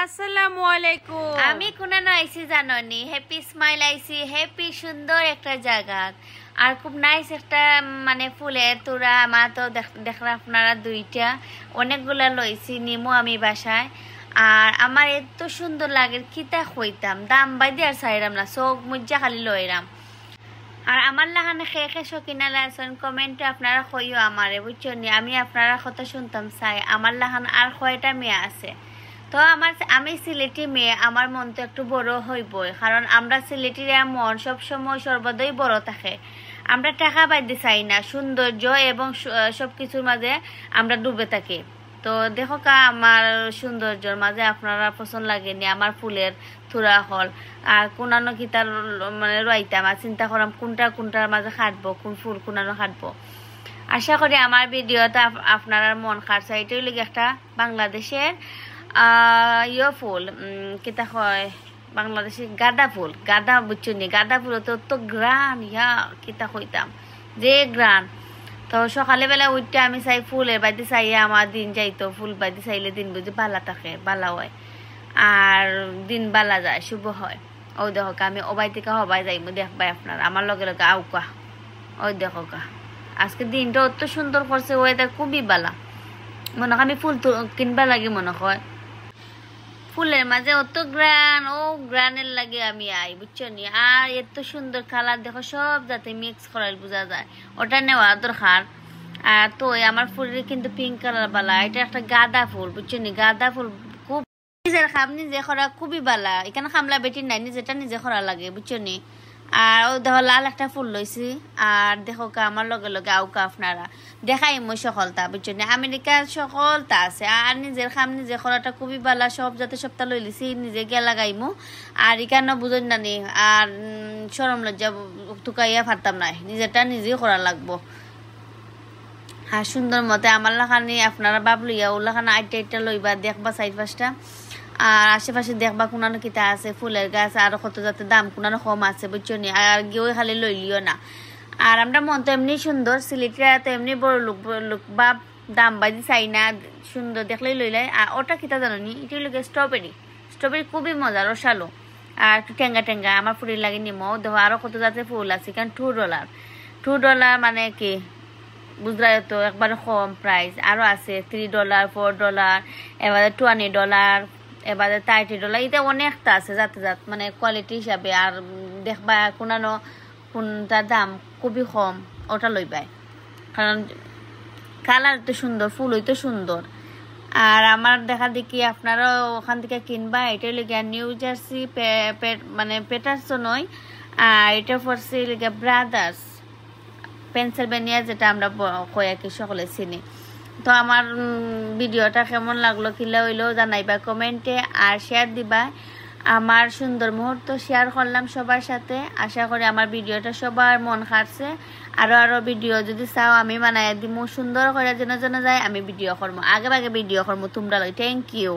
আসসালামু আলাইকুম। আমি কোনানো আইছি জাননি, হ্যাপি স্মাইল আইছি, হ্যাপি সুন্দর একটা জায়গা আর খুব নাইস একটা মানে ফুলের তোরা। আমার তো দেখলাম আপনারা দুইটা অনেকগুলা লইছি নিমো আমি বাসায়। আর আমার এত সুন্দর লাগে কিতা হইতাম দাম বাইদি আর চাইরাম না, চোখ মুজা খালি লইরাম। আর আমার লাগানে খেয়ে শকিনা লাইছেন কমেন্টে আপনারা কইও আমারে, বুঝছো নি? আমি আপনারা কথা শুনতাম চাই। আমার লাগান আর কয়টা মেয়ে আছে, তো আমি সিলেটি মেয়ে, আমার মন তো একটু বড় হইবই, কারণ আমরা সিলেটির মন সবসময় সর্বদাই বড় থাকে। আমরা টাকা বাইতে চাই না, সৌন্দর্য এবং সব কিছুর মাঝে আমরা ডুবে থাকি। তো দেখো কা আমার সৌন্দর্যর মাঝে আপনারা পছন্দ লাগেনি আমার ফুলের থুরা হল আর কোনানো কিতার মানে রইতাম আর চিন্তা করাম কোনটার মাঝে খাটবো, কোন ফুল কোনানো খাটবো। আশা করি আমার ভিডিওটা আপনার মন খাটছে। এটাই লাগে একটা বাংলাদেশের ফুল কিতা হয় বাংলাদেশে গাঁদা ফুল, গাঁদা বুঝছো নি? গাঁদা ফুল তো গ্রান কিতা হইতাম যে গ্রান। তো সকালে বেলা উঠতে আমি চাই ফুলের বাড়িতে চাইয়ে আমার দিন যাইতো, ফুল বাড়িতে চাইলে দিন বুঝি বালা থাকে, বালা হয় আর দিন বালা যায়, শুভ হয়। ওই দেখো আমি ওবাই থেকে হবাই যাইমু, দেখবাই আপনার আমার লগে লগে আউকা। ওই দেখো আজকে দিনটা অত সুন্দর করছে, ওয়েদার খুবই বালা। মনে হয় আমি ফুল কিনবা লাগে, মনে হয় ফুলের মাঝে অত গ্রান, ও গ্রানের লাগে আমি আই, বুঝছো নি? আর এত সুন্দর কালার দেখো, সব যাতে মিক্স করাই বোঝা যায়, ওটা নেওয়া দরকার। আর তো আমার ফুলের কিন্তু পিঙ্ক কালার বালা, এটা একটা গাঁদা ফুল, বুঝছো নি? গাঁদা ফুল খুব নিজের খাম নিজে করা খুবই বালা। এখানে খামলা বেটি নাই, নিজেটা নিজে করা লাগে, বুঝছো নি? আর ও দেখো লাল একটা ফুল লইছি। আর দেখো আমার লগে লগে আউকা আপনারা দেখাই মই সকলতা, বুঝছো নি? আমেরিকার সকলতা আছে। আর নিজের খাম নিজে করাটা খুবই বালা, সব যাতে সপ্তাহ লই লিছি নিজে গিয়া লাগাইমু। আর এখানে বুঝেন নানি আর সরম লজ্জা টুকাইয়া পারতাম না, নিজেরটা নিজেই করা লাগবো। আর সুন্দর মতে আমার লাখানি আপনারা বাপ লইয়া ওলাখানা আইটা লইবা, দেখবা 4-5টা। আর আশেপাশে দেখবা কোনানো কিতা আছে ফুলের গাছ, আর কত যাতে দাম কোনানো কম আছে, বুঝছো নি? আর গিয়েও খালি লইলিও না। আর আমরা মন তো এমনি সুন্দর, সিলেটিরা তো এমনি বড় লোক বা দাম বাজি চাই না, সুন্দর দেখলেই লইলাই। আর ওটা কিতা জানো নি? এটা লোকে স্ট্রবেরি খুবই মজা, রসালো আর একটু টেঙ্গা। আমার ফুলের লাগে নিমো দেখো। আরো কত জাতের ফুল আছে, কারণ $2 মানে কি বুঝলাই তো একবারে কম প্রাইস। আরো আছে $3, $4, এবারে $20, এবারে $30। এটা অনেকটা আছে জাত মানে কোয়ালিটি হিসাবে। আর দেখবা কোনটার দাম খুবই কম, ওটা লইবাই, কারণ কালার তো সুন্দর, ফুল হইতো সুন্দর। আর আমার দেখা দেখি আপনারাও ওখান থেকে কিনবা। এটাই লেগে নিউ জার্সি মানে পেটার্স নয়, আর এটা পড়ছে লেগে ব্রাদার্স পেনসিলভেনিয়া, যেটা আমরা কয়েকি সকলে চিনি। তো আমার ভিডিওটা কেমন লাগলো কিলা হইলেও জানাইবা কমেন্টে, আর শেয়ার দিবা। আমার সুন্দর মুহূর্ত শেয়ার করলাম সবার সাথে। আশা করি আমার ভিডিওটা সবার মন খাটছে। আরো ভিডিও যদি চাও আমি বানাই দিমু, সুন্দর করে যেন যায় আমি ভিডিও করবো, আগে ভিডিও করবো তোমরা। Thank you.